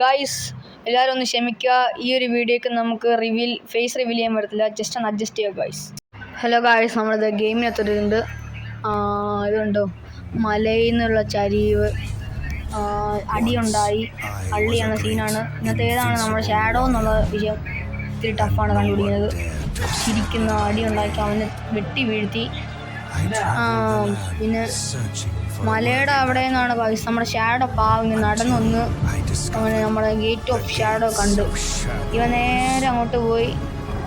Guys എല്ലാവരും ഒന്ന് ക്ഷമിക്കുക. ഈ ഒരു വീഡിയോക്ക് നമുക്ക് ഫേസ് റിവീൽ ചെയ്യാൻ പറ്റത്തില്ല. ജസ്റ്റ് ഒന്ന് അഡ്ജസ്റ്റ് ചെയ്യുക ഗായ്സ്. ഹലോ ഗായ്സ്, നമ്മളിത് ഗെയിമിനകത്തൊരുണ്ട്. ഇതുണ്ടോ, മലയിൽ നിന്നുള്ള ചരിവ്, അടിയുണ്ടായി, അള്ളിയാണ് സീനാണ്. ഇന്നത്തെ ഏതാണ് നമ്മുടെ ഷാഡോ എന്നുള്ള വിഷയം ഇത്തിരി ടഫാണ് കണ്ടുപിടിക്കുന്നത്. ചിരിക്കുന്ന അടിയുണ്ടാക്കി അവനെ വെട്ടി വീഴ്ത്തി. പിന്നെ മലയുടെ അവിടെ നിന്നാണ് ഗായ്സ് നമ്മുടെ ഷാഡോ പാവങ്ങി നടന്നൊന്ന് അങ്ങനെ നമ്മുടെ ഗേറ്റ് ഓഫ് ഷാഡോ കണ്ടു. ഇവ നേരെ അങ്ങോട്ട് പോയി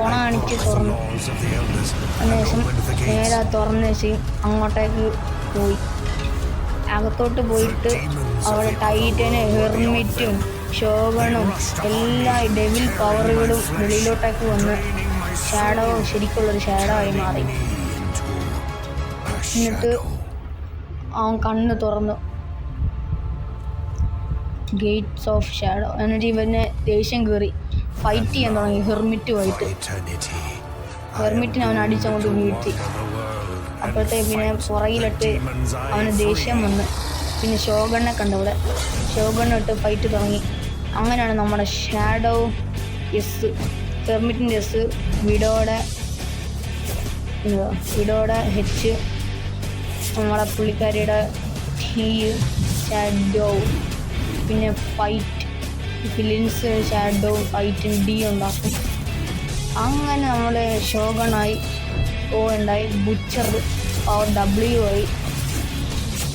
ഓണ കാണിച്ച് തുറന്നു. അതിനുശേഷം നേരെ തുറന്ന ശേഷം അങ്ങോട്ടേക്ക് പോയി. അകത്തോട്ട് പോയിട്ട് അവിടെ ടൈറ്റനും ഹെർമിറ്റും ഷോഗണും എല്ലാ ഡെവിൽ പവറുകളും വെളിയിലോട്ടേക്ക് വന്ന് ഷാഡോ ശരിക്കുള്ളൊരു ഷാഡോ ആയി മാറി. എന്നിട്ട് അവൻ കണ്ണ് തുറന്നു, ഗേറ്റ്സ് ഓഫ് ഷാഡോ. എന്നിട്ട് ഇവനെ ദേഷ്യം കയറി ഫൈറ്റ് ചെയ്യാൻ തുടങ്ങി ഹെർമിറ്റുമായിട്ട്. ഹെർമിറ്റിനെ അവൻ അടിച്ചങ്ങോട്ട് വീഴ്ത്തി. അപ്പോഴത്തേക്ക് പിന്നെ പുറകിലിട്ട് അവന് ദേഷ്യം വന്ന് പിന്നെ ഷോഗണ്ണെ കണ്ടവിടെ ഷോഗണ്ണിട്ട് ഫൈറ്റ് തുടങ്ങി. അങ്ങനെയാണ് നമ്മുടെ ഷാഡോ എസ്, ഹെർമിറ്റിൻ്റെ എസ്, വിഡോയുടെ ഹെച്ച്, നമ്മളെ പുള്ളിക്കാരിയുടെ ടി, ഷാഡോ, പിന്നെ ഫൈറ്റ് ഫിലിൻസ് ഷാഡോ ഫൈറ്റും ഡി ഉണ്ടാക്കും. അങ്ങനെ നമ്മൾ ഷോഗണായി, ഓ ഉണ്ടായി, ബുച്ചർ പവർ ഡബ്ല്യു ആയി.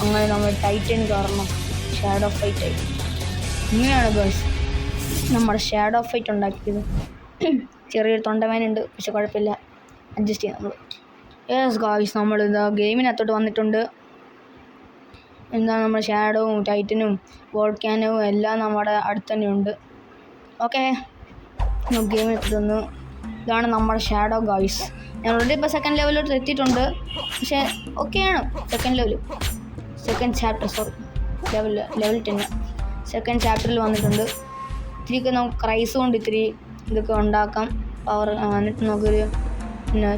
അങ്ങനെ നമ്മൾ ടൈറ്റൻ കാരണം ഷാഡോ ഫൈറ്റായി. ഇങ്ങനെയാണ് ഗേൾസ് നമ്മുടെ ഷാഡോ ഫൈറ്റ് ഉണ്ടാക്കിയത്. ചെറിയൊരു തൊണ്ടവേനുണ്ട്, പക്ഷെ കുഴപ്പമില്ല, അഡ്ജസ്റ്റ് ചെയ്യാം നമ്മൾ. യെസ് ഗായ്സ്, നമ്മളിതാ ഗെയിമിനകത്തോട്ട് വന്നിട്ടുണ്ട്. നമ്മുടെ ഷാഡോവും ടൈറ്റനും വോൾക്കാനവും എല്ലാം നമ്മുടെ അടുത്ത് തന്നെ ഉണ്ട്. ഓക്കെ, ഗെയിമിനകത്തോട്ട് വന്നു. ഇതാണ് നമ്മുടെ ഷാഡോ ഗായ്സ്. ഞാൻ ഓൾറെഡി ഇപ്പോൾ സെക്കൻഡ് ലെവലിലോട്ട് എത്തിയിട്ടുണ്ട്. പക്ഷേ ഓക്കെയാണ്. Second chapter, sorry, level 10 second ചാപ്റ്ററിൽ വന്നിട്ടുണ്ട്. ഇത്തിരിയൊക്കെ നമുക്ക് ക്രൈസ് കൊണ്ട് ഇത്തിരി ഇതൊക്കെ ഉണ്ടാക്കാം, പവർ. എന്നിട്ട് നമുക്കൊരു പിന്നെ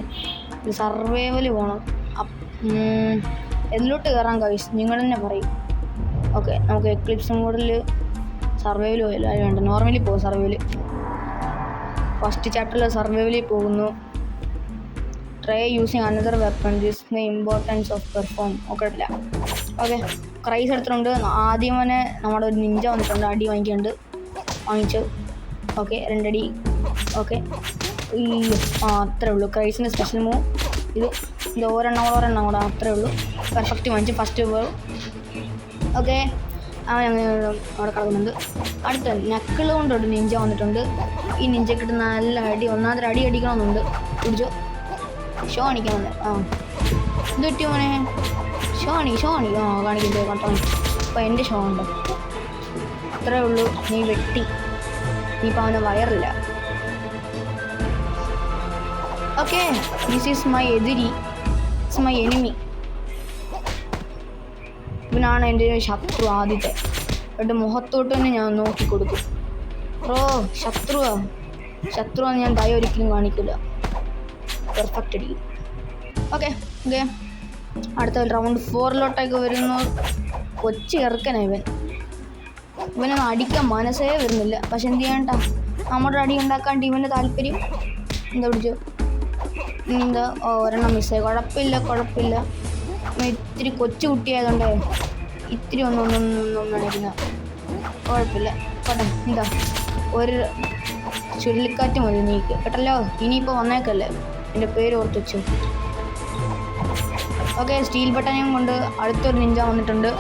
സർവൈവൽ പോകണം. ഇതിലോട്ട് കയറാൻ ഗൈസ് നിങ്ങൾ തന്നെ പറയും. ഓക്കെ, നമുക്ക് എക്ലിപ്സ് മോഡിൽ സർവൈവൽ പോയില്ല, വേണ്ട, നോർമലി പോകും സർവൈവൽ. ഫസ്റ്റ് ചാപ്റ്ററിൽ സർവൈവലിൽ പോകുന്നു. Try using another weapon, this the importance of perform. Okay, ഇല്ല. ഓക്കെ, ക്രൈസ് എടുത്തിട്ടുണ്ട്. ആദ്യം തന്നെ നമ്മുടെ ഒരു നിഞ്ച വന്നിട്ടുണ്ട്, അടി വാങ്ങിച്ചു. ഓക്കെ, 2 അടി. ഓക്കെ, അത്രേ ഉള്ളൂ ക്രൈസിൻ്റെ സ്പെഷ്യൽ മൂവ്. ഇത് ഒരെണ്ണം കൂടെ അത്രേ ഉള്ളൂ. പെർഫെക്റ്റ് വാങ്ങിച്ച് ഫസ്റ്റ് പോവും. ഓക്കെ, അങ്ങനെ അവിടെ കിടക്കുന്നുണ്ട്. അടുത്ത നക്കിൾ കൊണ്ടൊരു നിഞ്ച വന്നിട്ടുണ്ട്. ഈ നിഞ്ചക്കിട്ട് നല്ല അടി, ഒന്നാമത്തെ അടി അടിക്കണമെന്നുണ്ട്. പിടിച്ചോ, ഷോ കാണിക്കാൻ വന്നത്. ഇത് കിട്ടിയോ മോനെ, ഷോ കാണിക്കണ്ടേ കേട്ടോ. അപ്പോൾ എൻ്റെ ഷോ ഉണ്ട്, അത്രേ ഉള്ളൂ. നീ വെട്ടി, ഇനിയിപ്പോൾ അവന് വയറില്ല. ഓക്കെ, ദിസ് ഈസ് മൈ എതിരി, ഇറ്റ്സ് മൈ എനിമി. ഇവനാണ് എൻ്റെ ശത്രു ആദ്യത്തെ. എൻ്റെ മുഖത്തോട്ട് തന്നെ ഞാൻ നോക്കിക്കൊടുക്കും. ശത്രുവാന്ന് ഞാൻ ദയ ഒരിക്കലും കാണിക്കില്ല. പെർഫെക്റ്റ് അടിക്കും. ഓക്കെ, അടുത്ത റൗണ്ട് 4 വരുന്നു. കൊച്ചു ചെറുക്കനാണ് ഇവനൊന്നും അടിക്കാൻ മനസ്സേ വരുന്നില്ല. പക്ഷെ എന്ത് ചെയ്യണ്ട, നമ്മുടെ അടി ഉണ്ടാക്കാൻ ഇവൻ്റെ താല്പര്യം. എന്താ പിടിച്ചോ, ഒരെണ്ണം മിസ്സായി. കുഴപ്പമില്ല. ഇത്തിരി കൊച്ചു കുട്ടിയായതുകൊണ്ടേ ഇത്തിരി ഒന്നും നടിക്കുന്ന കുഴപ്പമില്ല. കേട്ടോ, ഒരു ചുഴലിക്കാറ്റ് മതി നീക്ക് കേട്ടല്ലോ. ഇനിയിപ്പോൾ വന്നേക്കല്ലേ, എൻ്റെ പേര് ഓർത്ത് വെച്ചു. ഓക്കെ, സ്റ്റീൽ ബട്ടനെയും കൊണ്ട് അടുത്തൊരു നിഞ്ച വന്നിട്ടുണ്ട്.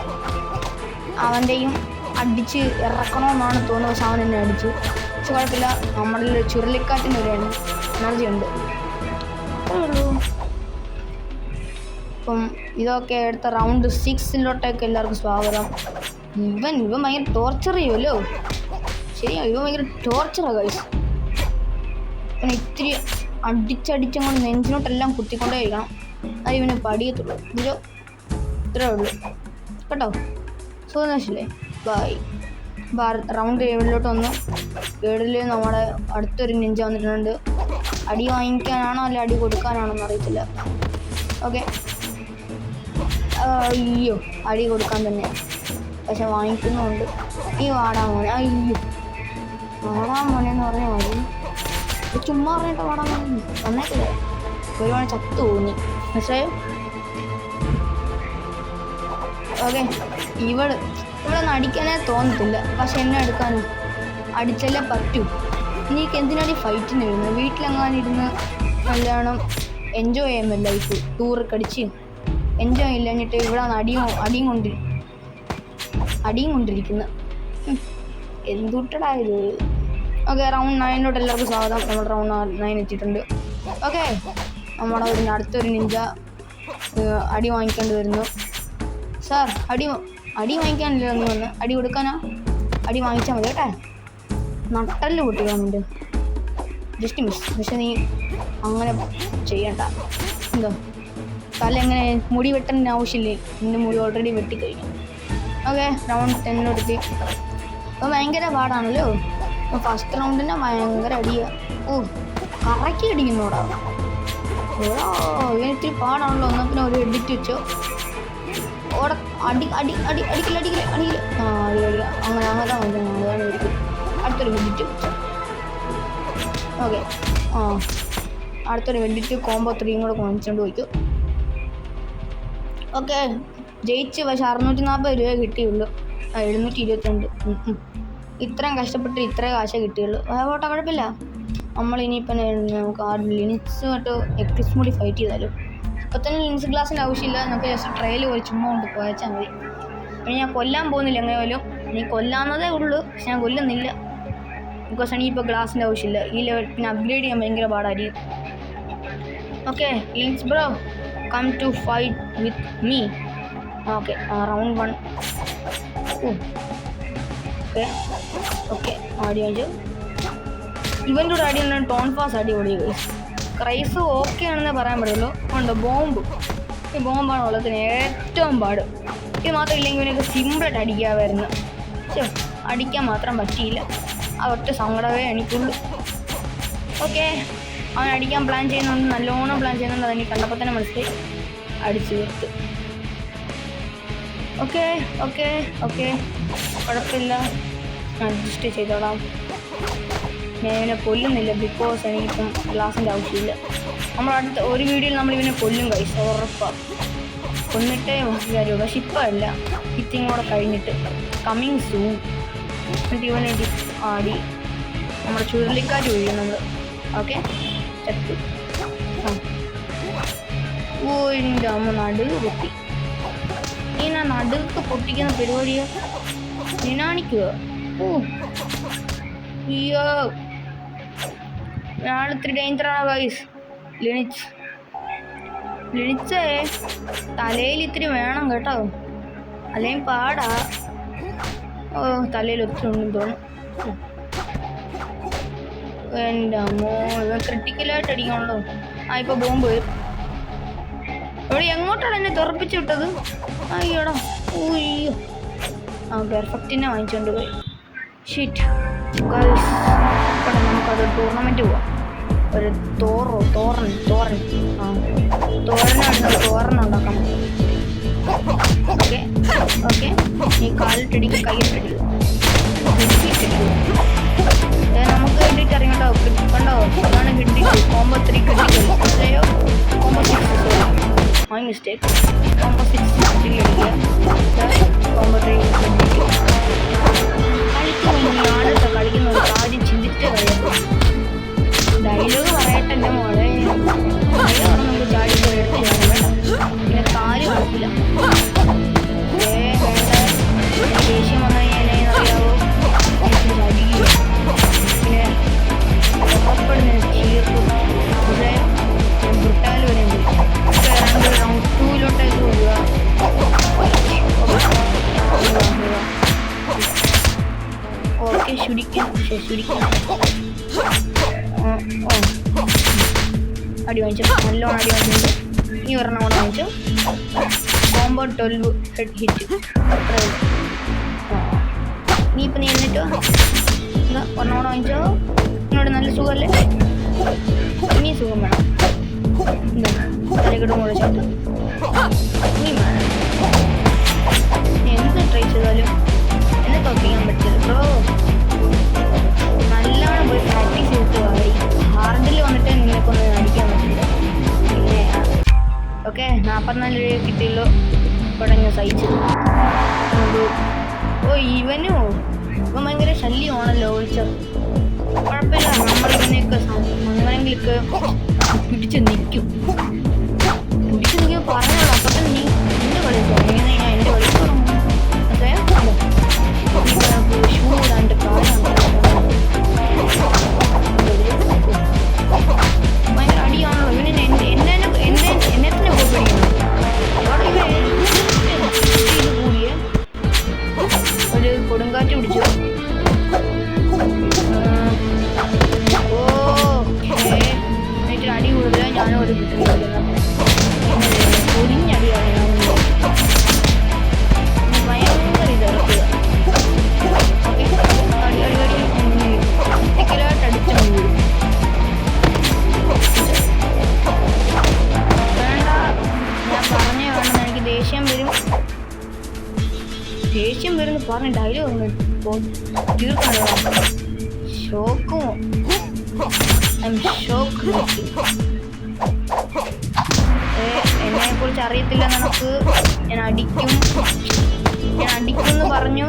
അവൻ്റെയും അടിച്ച് ഇറക്കണമെന്നാണ് തോന്നുന്നത്. പക്ഷെ അവൻ എന്നെ അടിച്ചു. പക്ഷെ കുഴപ്പമില്ല, നമ്മുടെ ചുഴലിക്കാറ്റിൻ്റെ ഒരു എനർജി ഉണ്ട്. അപ്പം ഇതൊക്കെ എടുത്ത റൗണ്ട് 6 എല്ലാവർക്കും സ്വാഗതം. ഇവൻ ഭയങ്കര ടോർച്ചർ ചെയ്യുമല്ലോ. ശരിയാ, ഇവൻ ഭയങ്കര ടോർച്ചറാണ് ഗൈസ്. ഇവൻ ഇത്തിരി അടിച്ചങ്ങോട്ട് നെഞ്ചിനോട്ടെല്ലാം കുത്തിക്കൊണ്ടേ ഇരിക്കണം, അത് ഇവന് പഠിക്കത്തുള്ളൂ. ഇത്രേ ഉള്ളൂ കേട്ടോ. സുഖല്ലേ, ബൈ. റൗണ്ട് 7 വന്നു. 7 നമ്മുടെ അടുത്തൊരു നിഞ്ച വന്നിട്ടുണ്ട്. അടി വാങ്ങിക്കാനാണോ അല്ല അടി കൊടുക്കാനാണോന്ന് അറിയത്തില്ല. ഓക്കെ, അയ്യോ, അടി കൊടുക്കാൻ തന്നെ, പക്ഷെ വാങ്ങിക്കുന്നുണ്ട്. ഈ വാടാ മോനെ, അയ്യോ പാടാൻ മോനെന്ന് പറഞ്ഞാൽ മതി. ചുമ്മാ പറഞ്ഞിട്ട് പാടാൻ വന്നേക്കില്ല. ഒരുപാട് ചത്തു തോന്നി മനസ്സിലായോ? ഓക്കെ, ഇവളൊന്നും അടിക്കാനേ തോന്നത്തില്ല. പക്ഷെ എന്നെ എടുക്കാനും അടിച്ചല്ലേ പറ്റൂ. നീക്ക് എന്തിനാണ് ഈ ഫൈറ്റിന് വരുന്നത്? വീട്ടിലെങ്ങാനിരുന്ന് നല്ലോണം എൻജോയ് ചെയ്യാൻ ലൈഫ്, ടൂറൊക്കെ അടിച്ച് എൻജോയ് ഇല്ലഞ്ഞിട്ട് ഇവിടെ അടിയും കൊണ്ടിരിക്കുന്നു. എന്തുട്ടടാ ഇത്? ഓക്കെ, റൗണ്ട് 9 എല്ലാവർക്കും സ്വാഗതം. നമ്മൾ റൗണ്ട് 9 എത്തിയിട്ടുണ്ട്. ഓക്കെ, നമ്മുടെ അടുത്തൊരു നിഞ്ച അടി വാങ്ങിക്കേണ്ടി വരുന്നു. സാർ, അടി വാങ്ങിക്കാനില്ല നീ വന്ന് അടി കൊടുക്കാനാ? അടി വാങ്ങിച്ചാൽ മതി കേട്ടെ. നട്ടല് പൊട്ടിക്കാനുണ്ട്, ജസ്റ്റ് മിസ്. പക്ഷെ നീ അങ്ങനെ ചെയ്യണ്ട. എന്തോ തല എങ്ങനെ മുടി വെട്ടേണ്ട ആവശ്യമില്ലേ? എൻ്റെ മുടി ഓൾറെഡി വെട്ടിക്കഴിഞ്ഞു. ഓക്കെ, റൗണ്ട് 10 അപ്പോൾ ഭയങ്കര പാടാണല്ലോ. അപ്പോൾ ഫസ്റ്റ് റൗണ്ടിന് ഭയങ്കര അടിയാണ്. കറക്കി അടിക്കുന്നോടാ. ഇത്തിരി പാടാണല്ലോ. എന്നാൽ പിന്നെ ഒരു എഡിറ്റ് വെച്ചോ. അടിക്കില്ല. അങ്ങനെ അതാണ് എടുക്കും. അടുത്തൊരു എഡിറ്റ് വെച്ചോ. ഓക്കെ, അടുത്തൊരു എഡിറ്റ് കോംബോ 3 കൂടെ വാങ്ങിച്ചുകൊണ്ട് പോയിക്കോ. ഓക്കെ, ജയിച്ച്. പക്ഷെ 640 രൂപ കിട്ടിയുള്ളൂ. 722. ഇത്രയും കഷ്ടപ്പെട്ട് ഇത്രയും കാശേ കിട്ടിയുള്ളൂ. പോട്ടെ, കുഴപ്പമില്ല. നമ്മളിനിയിപ്പം നമുക്ക് ലിനിക്സുമായിട്ട് എക്ലിപ്സ് കൂടി ഫൈറ്റ് ചെയ്താലും. ഇപ്പം തന്നെ ലിനിക്സ് ക്ലാസ്സിൻ്റെ ആവശ്യമില്ല. നമുക്ക് ജസ്റ്റ് ട്രയൽ പോയി ചുമ്മാ കൊണ്ട് പോയച്ചാൽ മതി. പിന്നെ ഞാൻ കൊല്ലാൻ പോകുന്നില്ല എങ്ങനെയാലും. നീ കൊല്ലാവുന്നതേ ഉള്ളൂ, പക്ഷെ ഞാൻ കൊല്ലുന്നില്ല. ബിക്കോസ് എനിക്ക് ഇപ്പോൾ ഗ്ലാസിൻ്റെ ആവശ്യമില്ല. ഈ ലെവൽ പിന്നെ അപ്ഗ്രേഡ് ചെയ്യാൻ ഭയങ്കര പാടായിരിക്കും. Okay, Linux bro, come to fight with me. Okay, round 1. Okay, ആടി വാങ്ങിച്ചു. ഇവൻ്റെ കൂടെ അടി ഉണ്ടെങ്കിൽ ടോൺ ഫാസ് അടിപൊളി. ക്രൈസ് ഓക്കെ ആണെന്നേ പറയാൻ പറ്റുള്ളൂ. ഉണ്ട് ബോംബ്. ഈ ബോംബാണ് വെള്ളത്തിന് ഏറ്റവും പാട്. ഇത് മാത്രം ഇല്ലെങ്കിൽ ഇവനൊക്കെ സിമ്പിളായിട്ട് അടിക്കാമായിരുന്നു. പക്ഷേ അടിക്കാൻ മാത്രം പറ്റിയില്ല. ആ ഒറ്റ സങ്കടമേ എനിക്കുള്ളൂ. ഓക്കെ, അവൻ അടിക്കാൻ പ്ലാൻ ചെയ്യുന്നുണ്ട്, നല്ലോണം പ്ലാൻ ചെയ്യുന്നുണ്ട്. അതെനിക്ക് കണ്ടപ്പോൾ തന്നെ മനസ്സിലായി. അടിച്ചു തീർത്ത്. ഓക്കെ, കുഴപ്പമില്ല, അഡ്ജസ്റ്റ് ചെയ്തോളാം. ഞാൻ ഇവനെ കൊല്ലുന്നില്ല ബിക്കോസ് എനിക്കിപ്പം ഗ്ലാസിൻ്റെ ആവശ്യമില്ല. അടുത്ത ഒരു വീഡിയോയിൽ നമ്മളിവനെ കൊല്ലും കൈസ്, ഉറപ്പാണ്. കൊന്നിട്ടേ കാര്യമുള്ളൂ. പക്ഷെ ഇപ്പം അല്ല, ഹിറ്റിങ് കൂടെ കഴിഞ്ഞിട്ട് കമ്മിങ് സൂൺ. എന്നിട്ട് ഇവനെ ആടി നമ്മുടെ ചുഴലിക്കാറ്റ് ഒഴിയും നമ്മൾ. ഓക്കെ, ചത്തു. എൻ്റെ അമ്മ നടുവ് പൊട്ടി. ഈ നടുക്ക് പൊട്ടിക്കുന്ന പരിപാടിയോ നിനാണിക്കുക? അയ്യോ, ഞാളിത്തിരി ഡേഞ്ചറാണ് ഗൈസ്. ലിനിക്സേ തലയിൽ ഇത്തിരി വേണം കേട്ടോ, അല്ലെങ്കിൽ പാടാ. തലയിൽ ഒത്തിരി ഉണ്ടെന്ന് തോന്നുന്നു. എൻ്റെ അമ്മോ, ഇവ ക്രിട്ടിക്കലായിട്ട് അടിക്കണല്ലോ. ഇപ്പോൾ ബോംബ് വരും. ഇവിടെ എങ്ങോട്ടാണ് എന്നെ തുറപ്പിച്ച് വിട്ടത്? അയ്യോടാ, അയ്യോ. പെർഫെക്റ്റിനെ വാങ്ങിച്ചുകൊണ്ട് പോയി. ഷിറ്റ് ഗൈസ്, ഇവിടെ നമുക്കത് ടൂർണമെൻറ്റ് പോവാം. ഒരു തോരനുണ്ടാക്കാം. ഓക്കെ, ഈ കാലിട്ടടിക്ക് കൈയിട്ടടിക്കുക. നമുക്ക് വേണ്ടിയിട്ട് അറിയണ്ടോ? കണ്ടോ, അതാണ് കിട്ടിയിട്ട് കോംബോ 3 കിട്ടിയത്. മനസ്സിലായോ? Combo 6, my mistake. കോംബോ 6 അടിക്കുക. കോംബോ 3 കളിക്കുന്ന ഒരു കാര്യം ചിന്തിച്ചിട്ടേ കഴിയത്തുള്ളൂ. ഡയലോഗ് പറയട്ടെ എൻ്റെ മോളെ. നമുക്ക് ചാടി എടുത്ത് ചെയ്യാൻ വേണ്ട. പിന്നെ കാല് കുഴപ്പമില്ല. വേണ്ട, ദേഷ്യം വന്നു കഴിഞ്ഞാൽ അറിയാവോ, അടിക്കുക. പിന്നെ ഉറപ്പെടുന്ന ചീർക്കും. ബ്രിട്ടാൽ വരെ ഉണ്ട്. റൗണ്ട് 2 പോവുക. ഓക്കെ, ശുരിക്കാൻ അടി വാങ്ങിച്ചു. നല്ലോണം അടി വാങ്ങിച്ചിട്ടുണ്ട്. ഈ ഒരെണ്ണം കൂടെ വാങ്ങിച്ചു. Combo 12 head hit. ഇനിയിപ്പോൾ നീ എന്നിട്ടോ എന്താ ഒരെണ്ണം കൂടെ വാങ്ങിച്ചോ. എന്നോട് നല്ല സുഖമല്ലേ? ഇനി സുഖം വേണം. എന്താ തലക്കെട്ടും കൂടെ ചേർത്ത് ഇനി വേണം. നീ എന്ത് ട്രൈ ചെയ്താലും എന്നെ തോൽപ്പിക്കാൻ പറ്റില്ല ബ്രോ. 44 രൂപ കിട്ടിയല്ലോ. ഇവിടെ ഞാൻ സഹിച്ചത്. ഓ ഇവൻ ഭയങ്കര ശല്യമാണല്ലോ വിളിച്ചർ. കുഴപ്പമില്ല, നമ്മളിവനെയൊക്കെ അങ്ങനെങ്കിലൊക്കെ പിടിച്ച് നിൽക്കും. പറഞ്ഞോളൂ. അപ്പൊ തന്നെ നീ എന്റെ കളി തുടങ്ങി. ഞാൻ എന്റെ കളി തുടങ്ങും. ഷൂ ഇടാണ്ട് ഭയങ്കര അടിയാണല്ലോ ഇവന്. എന്നെ തന്നെ പോയി പിടിക്കുന്നു. കൂടിയേ ഒരു കൊടുങ്കാറ്റ് പിടിച്ചു. എന്നിട്ട് അടി കൂടുതൽ ഞാനും ഒരു കിട്ടുന്നില്ല. പൊരിഞ്ഞടിയാണ് ഞാൻ ഭയങ്കര ഇറക്കുക. അടിക്കലായിട്ട് അടിച്ചു വീഴും. വേണ്ട, ഞാൻ പറഞ്ഞേ വേണ്ട. എനിക്ക് ദേഷ്യം വരുന്നു പറഞ്ഞ ഡയലോഗ് ഒന്ന് തീർക്കണോ? ഷോക്കും എന്നെ കുറിച്ച് അറിയത്തില്ല നിനക്ക്. ഞാൻ അടിക്കുമെന്ന് പറഞ്ഞു.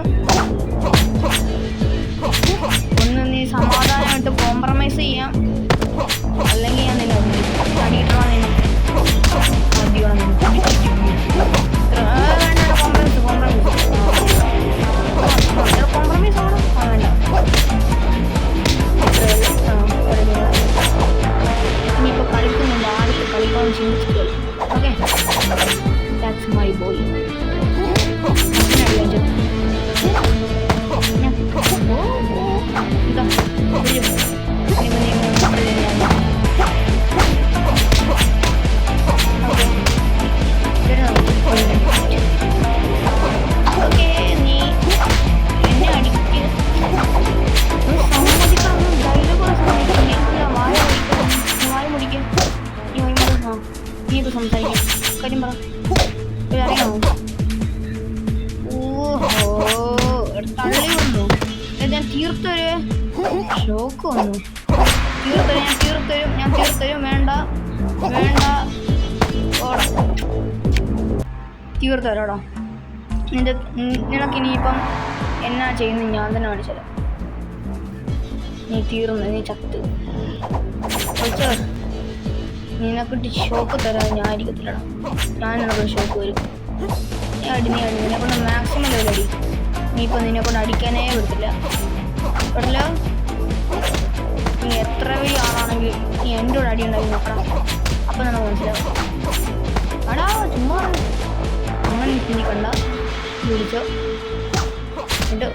ഒന്ന് നീ സമാധാനമായിട്ട് കോംപ്രമൈസ് ചെയ്യാം, അല്ലെങ്കിൽ ഞാൻ നിന്നെ അടിക്കണം. കോംപ്രമൈസ് ആണോ? വേണ്ട. ഇനിയിപ്പോൾ കളിക്കുന്നുണ്ട്. ആദ്യത്തെ കളിക്കാൻ ചിന്തിച്ചിട്ട് okay. That's my boy. Shock വന്നു. ഞാൻ തീർത്തരും. വേണ്ട തീർത്തരോടാ. നിനക്കിനിയിപ്പം എന്നാ ചെയ്യുന്നു ഞാൻ തന്നെ കാണിച്ചത്. നീ തീർന്നു, നീ ചത്ത്. നിനക്കിട്ട് ഷോക്ക് തരാൻ ഞാൻ ആയിരിക്കത്തില്ലടാ. ഞാൻ നിനക്കൊരു ഷോക്ക് വരും. നീ അടി നിന്നെക്കൊണ്ട് മാക്സിമം ലെവലടി. നിന്നെക്കൊണ്ട് അടിക്കാനേ പറ്റില്ല. നീ എത്ര വലിയ ആളാണെങ്കിലും നീ എൻ്റെ കൂടെ അടി ഉണ്ടാക്കി നോക്കണം. അപ്പം നമുക്ക് മനസ്സിലാവും. അടാ ചുമ്മാ അങ്ങനെ നീ കണ്ട വിളിച്ചോ. എന്നിട്ട്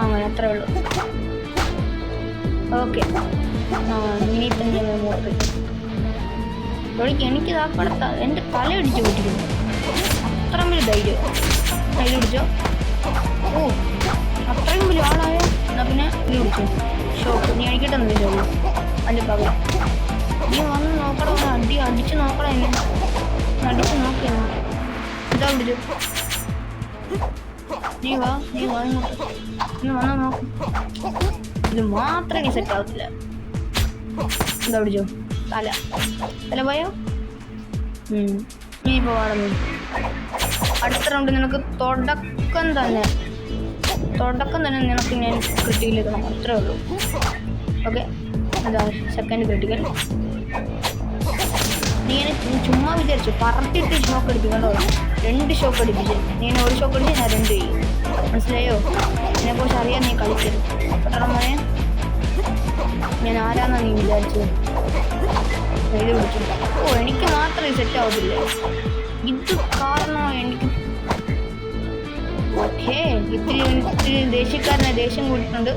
അങ്ങനെ അത്രേ ഉള്ളൂ. ഓക്കെ. ഇനിയിപ്പം ഞാൻ നോക്കി എനിക്ക് ഇതാക്കടത്ത എൻ്റെ തല അടിച്ച് പൊട്ടിക്കുന്നു. അത്രയും വലിയ ധൈര്യം പിടിച്ചോ. ഓ അത്രയും വലിയ ആളായ എന്നാ പിന്നെ നീ വിളിച്ചോ. ഷോക്ക് നീ അടിക്കട്ടെന്നില്ല ഷോക്ക്. അതിൻ്റെ പകരം നീ വന്ന് നോക്കണം. അടിച്ച് നോക്കണം. എന്നെ അടിച്ച് നോക്കുന്നു. എന്താ വിളിച്ചു? നീ വാ ഇങ്ങോട്ട്. ഇന്ന് വന്നാൽ നോക്കും. ഇത് മാത്രമേ നീ സെറ്റ് ആവത്തില്ല. എന്താ വിളിച്ചോ? തല പോയോ? നീ ഇപ്പോൾ വാടുന്നു. അടുത്ത റൗണ്ട് നിനക്ക് തുടക്കം തന്നെ നിനക്ക് ഞാൻ ക്രിട്ടിക്കലെത്തണം. അത്രേ ഉള്ളൂ. ഓക്കെ. അതാ സെക്കൻഡ് ക്രിട്ടിക്കൽ. നീ ചുമ്മാ വിചാരിച്ചു പറത്തിട്ട് ഷോക്ക് അടിപ്പിക്കണ്ടോ? 2 ഷോക്ക് അടിപ്പിച്ച്. നീ 1 ഷോക്ക് അടിച്ച് ഞാൻ 2 ചെയ്യും. മനസ്സിലായോ? ഇതിനെക്കുറിച്ച് അറിയാൻ നീ കളിക്കരുത്. കേട്ടോ മോനെ? ഞാൻ ആരാന്നാ നീ വിചാരിച്ചത്? ഇത് വിളിച്ചു. ഓ എനിക്ക് മാത്രമേ സെറ്റ് ആവത്തില്ലേ? ഇത് കാരണം എനിക്ക് ഓക്കെ. ഇത്തിരി ദേഷ്യക്കാരനെ ദേഷ്യം കൂട്ടിയിട്ടുണ്ട്.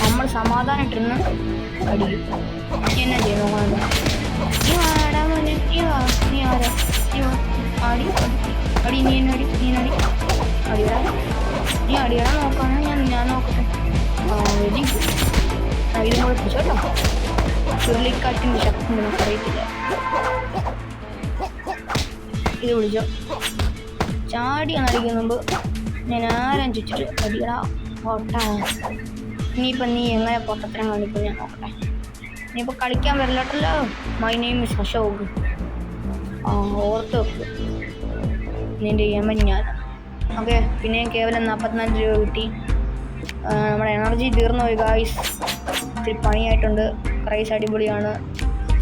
നമ്മൾ സമാധാനമായിട്ടിരുന്ന് അടിക്കും. എന്നാ ചെയ്യുന്നു? നീ ആടാ മോനെ. നീ ആരാ? അടി നീ അടിയടാ. നീ അടിയടാ നോക്കാണ്. ഞാൻ നോക്കട്ടെ. Very good. ഇതും കൂടെ പിടിച്ചോട്ടോ. ചുരുളിക്കാറ്റിൻ്റെ ശക്തി നമുക്കറിയത്തില്ല. ഇത് വിളിച്ചോ. ചാടിയാണ് അടിക്കുന്ന മുമ്പ് ഞാൻ ആരും ചുറ്റിട്ട് അടിയടാ പൊട്ടാ. ഇനിയിപ്പം നീ എങ്ങനെ പൊട്ടത്തരം കാണിക്കും ഞാൻ നോക്കട്ടെ. ഇനിയിപ്പോൾ കളിക്കാൻ വരില്ലട്ടല്ലോ. My name is Ashok. ഓർത്ത് വെക്ക്. നിൻ്റെ യമൻ ഞാൻ. ഓക്കെ, പിന്നെ കേവലം 44 രൂപ കിട്ടി. നമ്മുടെ എനർജി തീർന്നു പോയി ഗായ്സ്. ഇത്തിരി പണിയായിട്ടുണ്ട്. പ്രൈസ് അടിപൊളിയാണ്.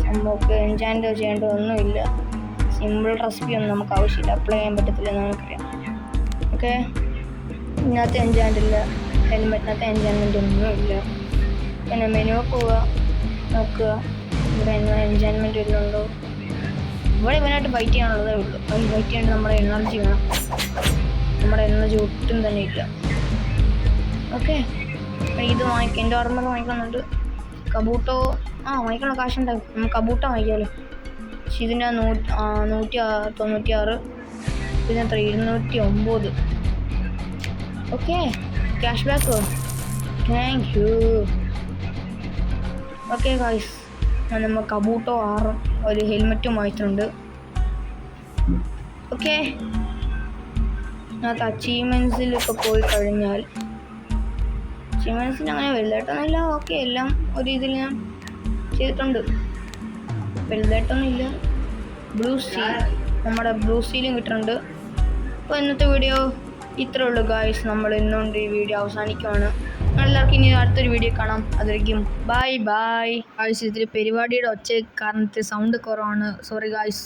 നമുക്ക് എൻചാൻറ്റ് ചെയ്യേണ്ടതൊന്നുമില്ല. സിമ്പിൾ റെസിപ്പി ഒന്നും നമുക്ക് ആവശ്യമില്ല, അപ്ലൈ ചെയ്യാൻ പറ്റത്തില്ലെന്ന് നമുക്കറിയാം. ഓക്കെ, ഇതിനകത്ത് എൻചാൻറ്റ് ഇല്ല, ഹെൽമെറ്റിനകത്ത് എൻചാൻമെൻ്റ് ഒന്നുമില്ല. പിന്നെ മെനു പോവുക, നോക്കുക ഇവിടെ എൻചാൻമെൻ്റ് വല്ലതുണ്ടോ. ഇവിടെ ഇവനായിട്ട് ഫൈറ്റ് ചെയ്യാനുള്ളതേ ഉള്ളൂ. അതിൽ ഫൈറ്റ് ചെയ്യേണ്ട നമ്മുടെ എനർജി വേണം. നമ്മുടെ എനർജി ഒട്ടും തന്നെ ഇല്ല. ഓക്കെ, ഇത് വാങ്ങിക്കാം. എൻ്റെ ഓർമ്മ വാങ്ങിക്കുന്നുണ്ട്. കബൂട്ടോ വാങ്ങിക്കണം, കാശുണ്ടാകും. നമുക്ക് കബൂട്ടോ വാങ്ങിക്കാമല്ലോ. പക്ഷെ ഇതിൻ്റെ 196, പിന്നെ 209. Okay, cash back, thank you. Okay guys, നമ്മൾ കബൂട്ടോ 6 ഒരു ഹെൽമെറ്റും വാങ്ങിച്ചിട്ടുണ്ട്. ഓക്കെ, അതിനകത്ത് അച്ചീവ്മെൻറ്റ്സിലൊക്കെ പോയി കഴിഞ്ഞാൽ അച്ചീവ്മെൻറ്റ്സിന് അങ്ങനെ വലുതായിട്ടൊന്നുമില്ല. ഓക്കെ, എല്ലാം ഒരു ഇതിൽ ഞാൻ ചെയ്തിട്ടുണ്ട്, വലുതായിട്ടൊന്നുമില്ല. ബ്ലൂ സീൽ, നമ്മുടെ ബ്ലൂ സീലും കിട്ടുന്നുണ്ട്. അപ്പോൾ ഇന്നത്തെ വീഡിയോ ഇത്രേ ഉള്ളൂ ഗായ്സ്. നമ്മൾ ഇന്നുകൊണ്ട് ഈ വീഡിയോ അവസാനിക്കുവാണ്. എല്ലാവർക്കും ഇനി അടുത്തൊരു വീഡിയോ കാണാം. അതായിരിക്കും ബൈ ബൈ ഗായ്സ്. ഇതിൽ പരിപാടിയുടെ ഒച്ച കാരണത്തിൽ സൗണ്ട് കുറവാണ്, സോറി ഗായ്സ്.